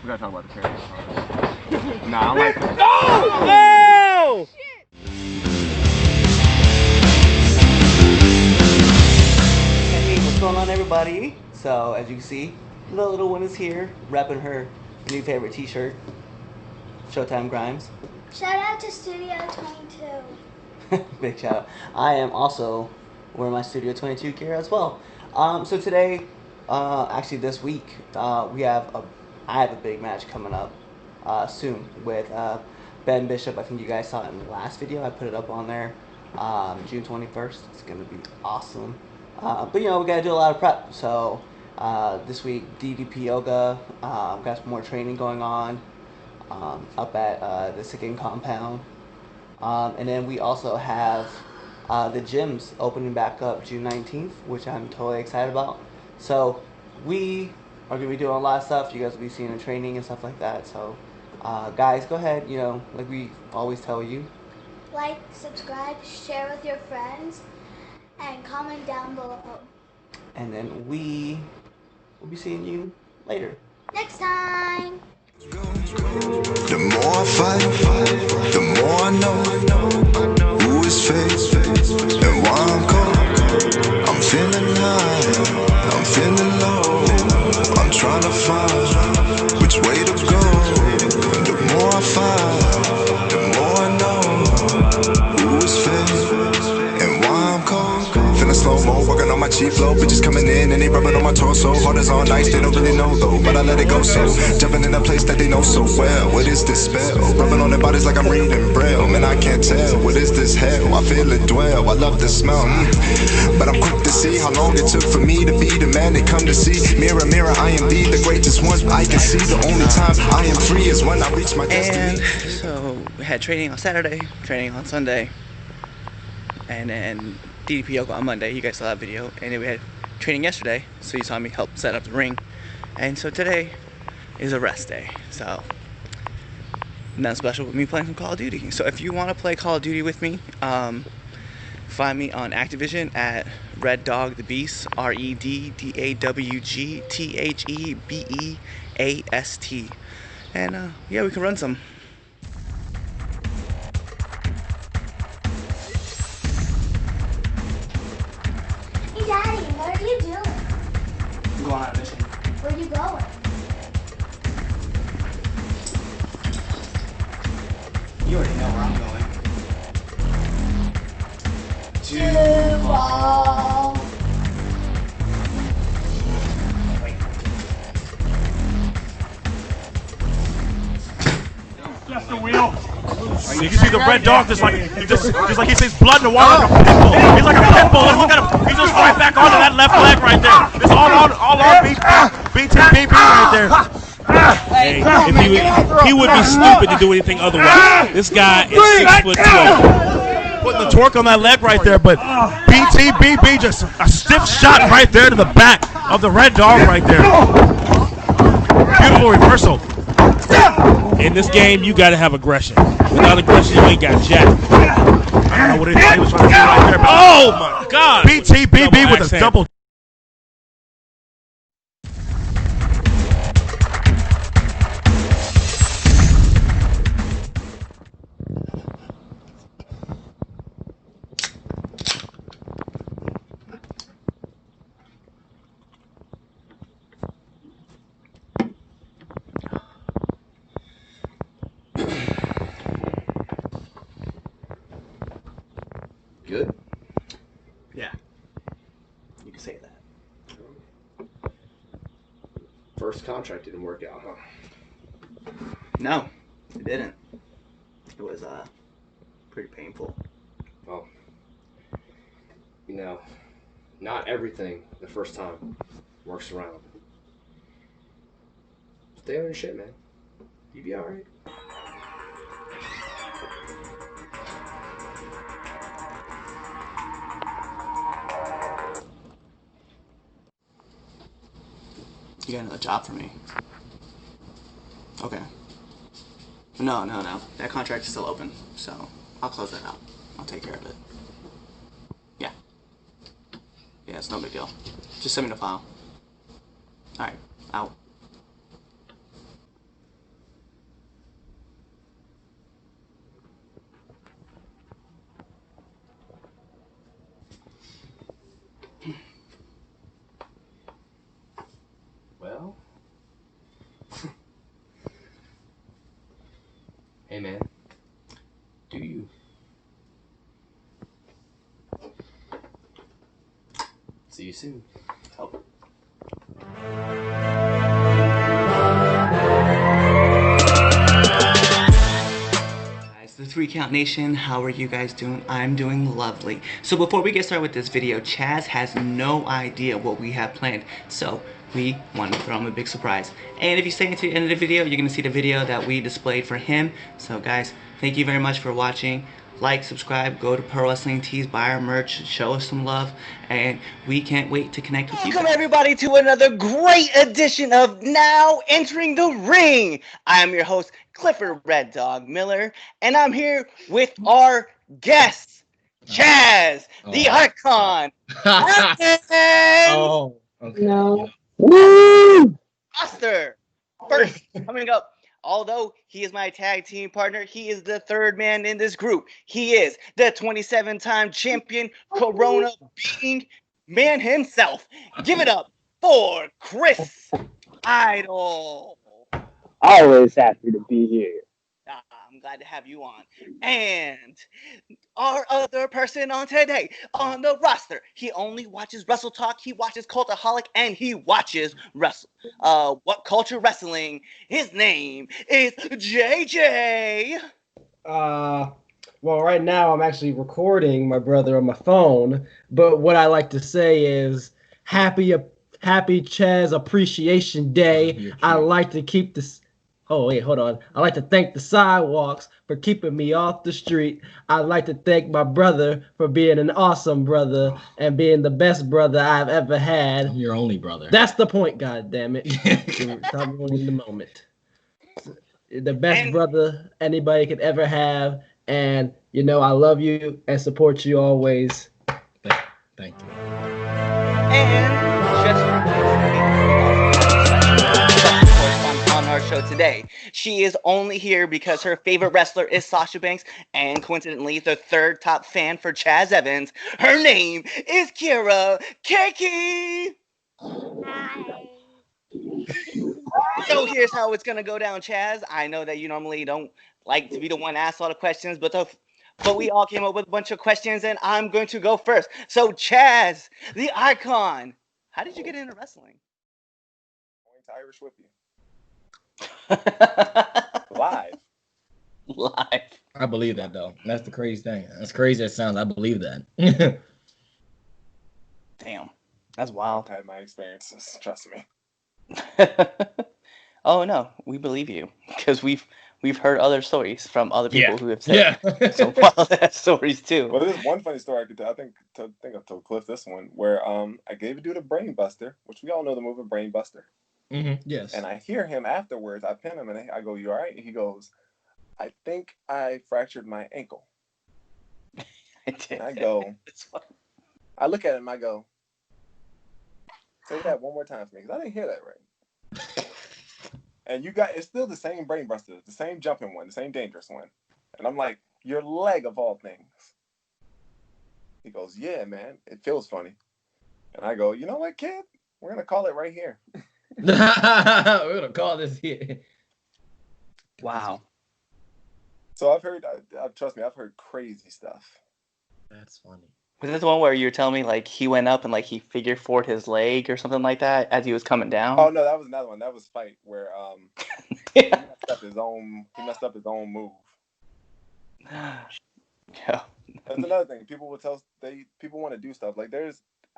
We gotta talk about the training process. Nah, I like it. No! Hey, what's going on, everybody? So, as you can see, the little one is here, repping her new favorite t-shirt, Showtime Grimes. Shout out to Studio 22. Big shout out. I am also wearing my Studio 22 gear as well. So today, actually this week, I have a big match coming up soon with Ben Bishop. I think you guys saw it in the last video. I put it up on there, June 21st. It's gonna be awesome. But you know, we gotta do a lot of prep. So this week, DDP yoga. Got some more training going on up at the Sicend compound. And then we also have the gyms opening back up June 19th, which I'm totally excited about. So we are going to be doing a lot of stuff. You guys will be seeing the training and stuff like that. So guys, go ahead, you know, like we always tell you. Like, subscribe, share with your friends, and comment down below. And then we will be seeing you later. Next time! The more I fight, the more I know who is fake and why I'm cold. I'm feeling high, I'm feeling low. I'm trying to find which way to go. The more I fight, the more I know who is fake and why I'm cold. Feeling slow-mo, working on my cheap flow. Bitches coming in and they rubbing on my torso. Hard as all night, they don't really know though, but I let it go so. Jumping in a place that they know so well. What is this spell? Rubbing on their bodies like I'm reading braille. Man, I can't tell. What is this hell? I feel it dwell. I love the smell. But I'm quick to see how long it took for me to be the man they come to see. Mirror, mirror, I am the greatest one I can see. The only time I am free is when I reach my destiny. And so we had training on Saturday, training on Sunday, and then DDP yoga on Monday. You guys saw that video. And then we had training yesterday, so you saw me help set up the ring. And so today is a rest day. So nothing special with me playing some Call of Duty. So if you want to play Call of Duty with me, find me on Activision at Red Dog the Beast, REDDAWGTHEBEAST. And yeah, we can run some. Hey Daddy, what are you doing? I'm going on a mission. Where are you going? You already know where I'm going. Duval. That's the wheel. You can see the red dog just like he sees blood in the water like a pit bull. He's like a pit bull. Look at him. He's just right back onto that left leg right there. It's all on BTBB right there. Hey, if he would be stupid to do anything otherwise. This guy is 6'2". Putting the torque on that leg right there, but BTBB just a stiff shot right there to the back of the red dog right there. Beautiful reversal. In this game, you gotta have aggression. Without aggression, you ain't got jack. I don't know what he thought he was trying to do right there. Oh my God! BTBB with a double. Good? Yeah. You can say that. First contract didn't work out, huh? No, it didn't. It was pretty painful. Well, you know, not everything the first time works around. Stay on your shit, man. You be alright. You got another job for me. Okay. No. That contract is still open, so I'll close that out. I'll take care of it. Yeah. Yeah, it's no big deal. Just send me the file. Alright, out. Hey, man. Do you? See you soon. Guys, the 3 Count Nation, how are you guys doing? I'm doing lovely. So before we get started with this video, Chaz has no idea what we have planned. So we want to throw him a big surprise. And if you stay until the end of the video, you're going to see the video that we displayed for him. So guys, thank you very much for watching. Like, subscribe, go to Pro Wrestling Tees, buy our merch, show us some love, and we can't wait to connect with you. Welcome everybody to another great edition of Now Entering the Ring. I am your host, Clifford Red Dog Miller, and I'm here with our guest, Chaz, the Icon, and Oh, okay. No. Foster. First, coming up. Although he is my tag team partner, he is the third man in this group. He is the 27-time champion, Corona beating man himself. Give it up for Chris Idol. Always happy to be here. I'm glad to have you on. And our other person on today on the roster, he only watches Wrestle Talk, he watches Cultaholic, and he watches What Culture Wrestling. His name is JJ. Well, right now I'm actually recording my brother on my phone, but what I like to say is happy Chaz Appreciation Day. I like to keep this. Oh, wait, hold on. I like to thank the sidewalks for keeping me off the street. I'd like to thank my brother for being an awesome brother and being the best brother I've ever had. I'm your only brother. That's the point, goddammit. Stop ruining the moment. The best brother anybody could ever have. And, you know, I love you and support you always. Thank you. And just on our show today. She is only here because her favorite wrestler is Sasha Banks, and coincidentally, the third top fan for Chaz Evans. Her name is Kira Keiki. Hi. So here's how it's gonna go down, Chaz. I know that you normally don't like to be the one asked all the questions, but we all came up with a bunch of questions, and I'm going to go first. So Chaz, the Icon, how did you get into wrestling? Going to Irish Whippy. Live. I believe that, though. That's the crazy thing. As crazy as it sounds, I believe that. Damn, that's wild. I've had my experiences, trust me. Oh no, we believe you because we've heard other stories from other people who have said some wild ass stories too. Well, there's one funny story I could tell. I think I've told Cliff this one where I gave a dude a brain buster, which we all know the move of brain buster. Mm-hmm. Yes. And I hear him afterwards. I pin him and I go, "You all right?" And he goes, "I think I fractured my ankle." I did. And I go, I look at him. I go, "Say that one more time for me, because I didn't hear that right." And you got, it's still the same brain buster, the same jumping one, the same dangerous one. And I'm like, "Your leg of all things." He goes, "Yeah, man, it feels funny." And I go, "You know what, kid? We're gonna call it right here." We're gonna call this here. Wow. So I've heard, trust me, I've heard crazy stuff. That's funny. Was this the one where you were telling me like he went up and like he figure four'd his leg or something like that as he was coming down? Oh no, that was another one. That was Fight where he messed up his own move. Yeah. That's another thing. People will people want to do stuff like I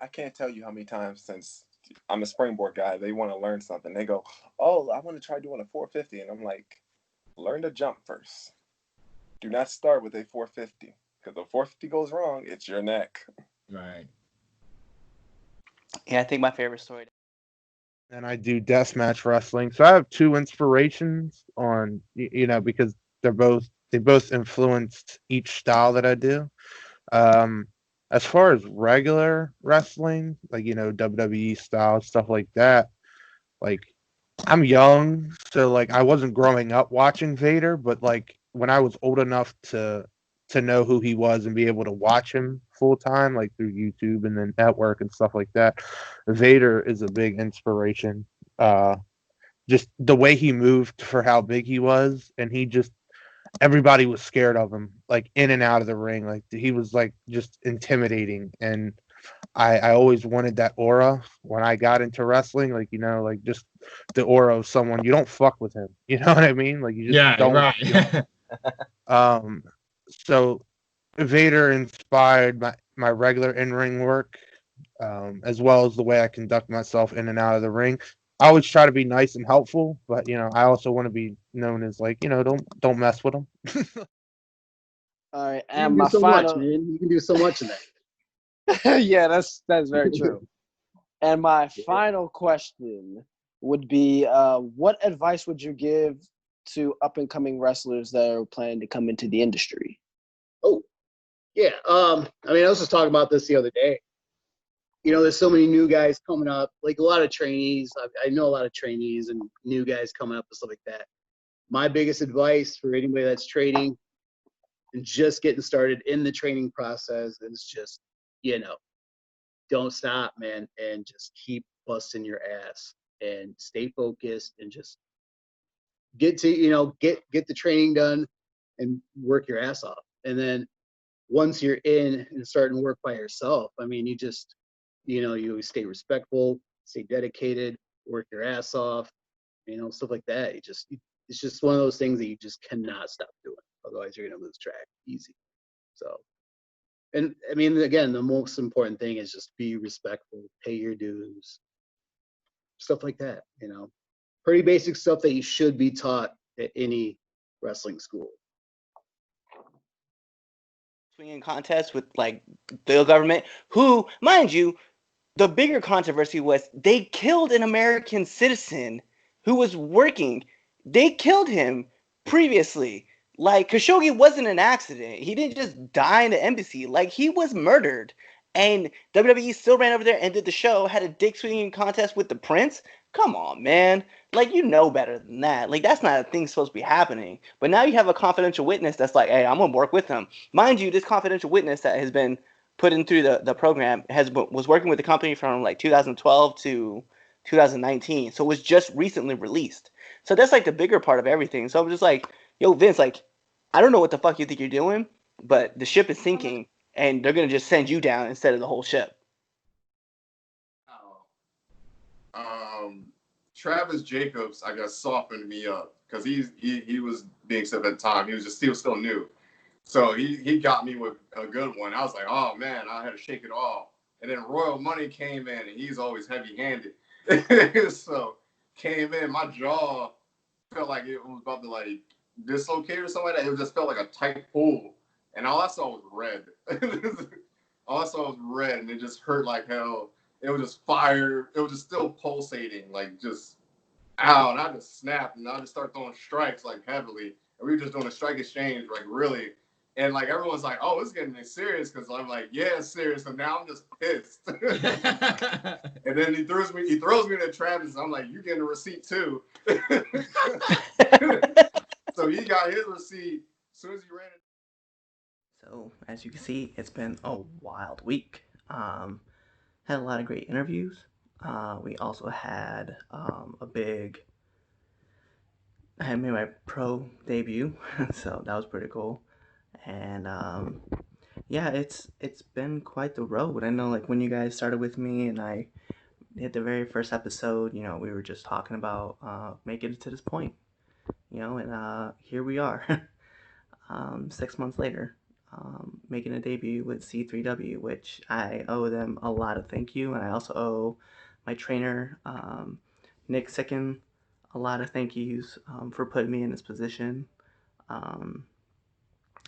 can't tell you how many times since I'm a springboard guy, they want to learn something. They go, "Oh, I want to try doing a 450," and I'm like, learn to jump first. Do not start with a 450, because if 450 goes wrong, it's your neck. Right. Yeah, I think my favorite story. And I do deathmatch wrestling, so I have two inspirations on, because they both influenced each style that I do. As far as regular wrestling, like, WWE style, stuff like that, like, I'm young, so, like, I wasn't growing up watching Vader, but, like, when I was old enough to know who he was and be able to watch him full time, like, through YouTube and then network and stuff like that, Vader is a big inspiration. Just the way he moved for how big he was, and he just, everybody was scared of him, like in and out of the ring. Like he was like just intimidating, and I always wanted that aura when I got into wrestling. Like like just the aura of someone you don't fuck with him. You know what I mean? Like you just don't. right. Um, so Vader inspired my regular in-ring work, as well as the way I conduct myself in and out of the ring. I always try to be nice and helpful, but I also want to be known as like don't mess with them. All right, You can and do my so final. much, man. You can do so much in that. Yeah, that's very true. And my final question would be, what advice would you give to up and coming wrestlers that are planning to come into the industry? Oh, yeah. I mean, I was just talking about this the other day. There's so many new guys coming up, like a lot of trainees. I know a lot of trainees and new guys coming up and stuff like that. My biggest advice for anybody that's training and just getting started in the training process is just, don't stop, man, and just keep busting your ass and stay focused and just get to, get the training done and work your ass off. And then once you're in and starting to work by yourself, I mean, you just, you stay respectful, stay dedicated, work your ass off, stuff like that. It's just one of those things that you just cannot stop doing. Otherwise, you're going to lose track easy. So, and I mean, again, the most important thing is just be respectful, pay your dues, stuff like that, Pretty basic stuff that you should be taught at any wrestling school. Swinging contest with like the government, who, mind you, the bigger controversy was they killed an American citizen who was working. They killed him previously. Like, Khashoggi wasn't an accident. He didn't just die in the embassy. Like, he was murdered. And WWE still ran over there and did the show, had a dick swinging contest with the prince. Come on, man. Like, you know better than that. Like, that's not a thing supposed to be happening. But now you have a confidential witness that's like, hey, I'm going to work with him. Mind you, this confidential witness that has been put in through the program was working with the company from like 2012 to 2019. So it was just recently released. So that's like the bigger part of everything. So I'm just like, yo, Vince, like, I don't know what the fuck you think you're doing, but the ship is sinking and they're going to just send you down instead of the whole ship. Travis Jacobs, I guess, softened me up because he was being said at the time. He was still new. So he got me with a good one. I was like, oh man, I had to shake it off. And then Royal Money came in, and he's always heavy-handed. So came in, my jaw felt like it was about to like dislocate or something like that. It just felt like a tight pull, and all I saw was red. All I saw was red, and it just hurt like hell. It was just fire. It was just still pulsating, like just ow. And I just snapped, and I just started throwing strikes like heavily. And we were just doing a strike exchange, like really. And like everyone's like, "Oh, it's getting serious," because I'm like, "Yeah, it's serious." And now I'm just pissed. And then he throws me to Travis. I'm like, "You getting a receipt too?" So he got his receipt as soon as he ran it. So as you can see, it's been a wild week. Had a lot of great interviews. We also had a big. I had made my pro debut, so that was pretty cool. And yeah, it's been quite the road. I know, like, when you guys started with me and I hit the very first episode, we were just talking about making it to this point, and here we are, 6 months later, making a debut with C3W, which I owe them a lot of thank you, and I also owe my trainer, Nick Sicend, a lot of thank yous for putting me in this position.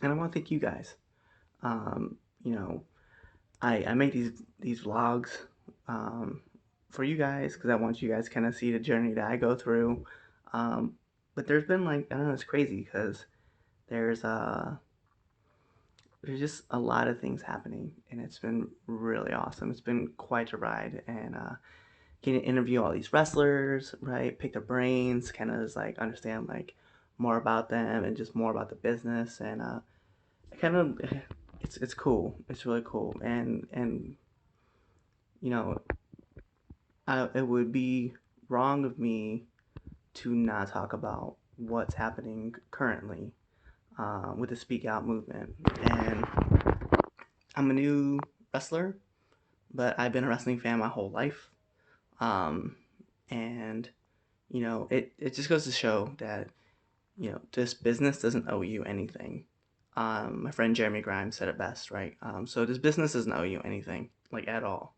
And I want to thank you guys. I make these vlogs for you guys because I want you guys to kind of see the journey that I go through. But there's been, like, I don't know, it's crazy because there's just a lot of things happening, and it's been really awesome. It's been quite a ride, and getting to interview all these wrestlers, right? Pick their brains, kind of just like understand like more about them and just more about the business, and kind of it's cool. It's really cool, and it would be wrong of me to not talk about what's happening currently. with the Speak Out movement. And I'm a new wrestler, but I've been a wrestling fan my whole life. And, you know, it just goes to show that, you know, this business doesn't owe you anything. My friend Jeremy Grimes said it best, right? So this business doesn't owe you anything, like at all.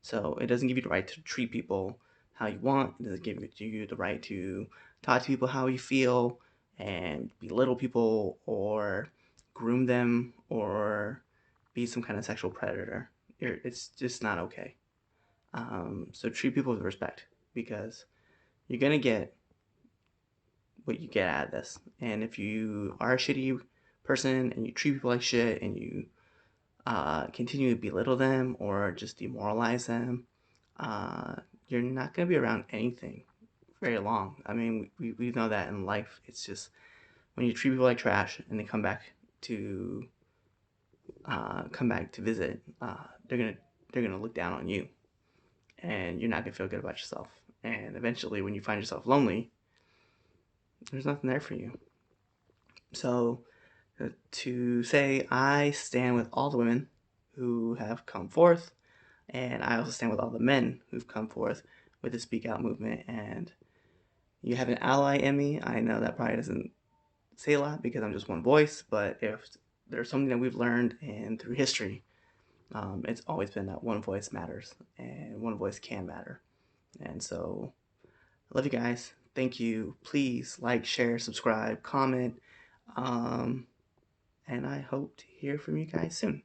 So it doesn't give you the right to treat people how you want. It doesn't give you the right to talk to people how you feel and belittle people or groom them or be some kind of sexual predator. It's just not okay. So treat people with respect because you're going to get what you get out of this. And if you are a shitty person and you treat people like shit and you continue to belittle them or just demoralize them, you're not going to be around anything very long. I mean, we know that in life. It's just when you treat people like trash and they come back to visit, they're gonna look down on you, and you're not gonna feel good about yourself. And eventually, when you find yourself lonely, there's nothing there for you. So, to say I stand with all the women who have come forth, and I also stand with all the men who've come forth with the Speak Out movement. And you have an ally in me. I know that probably doesn't say a lot because I'm just one voice, but if there's something that we've learned and through history, it's always been that one voice matters and one voice can matter. And so I love you guys. Thank you. Please like, share, subscribe, comment. And I hope to hear from you guys soon.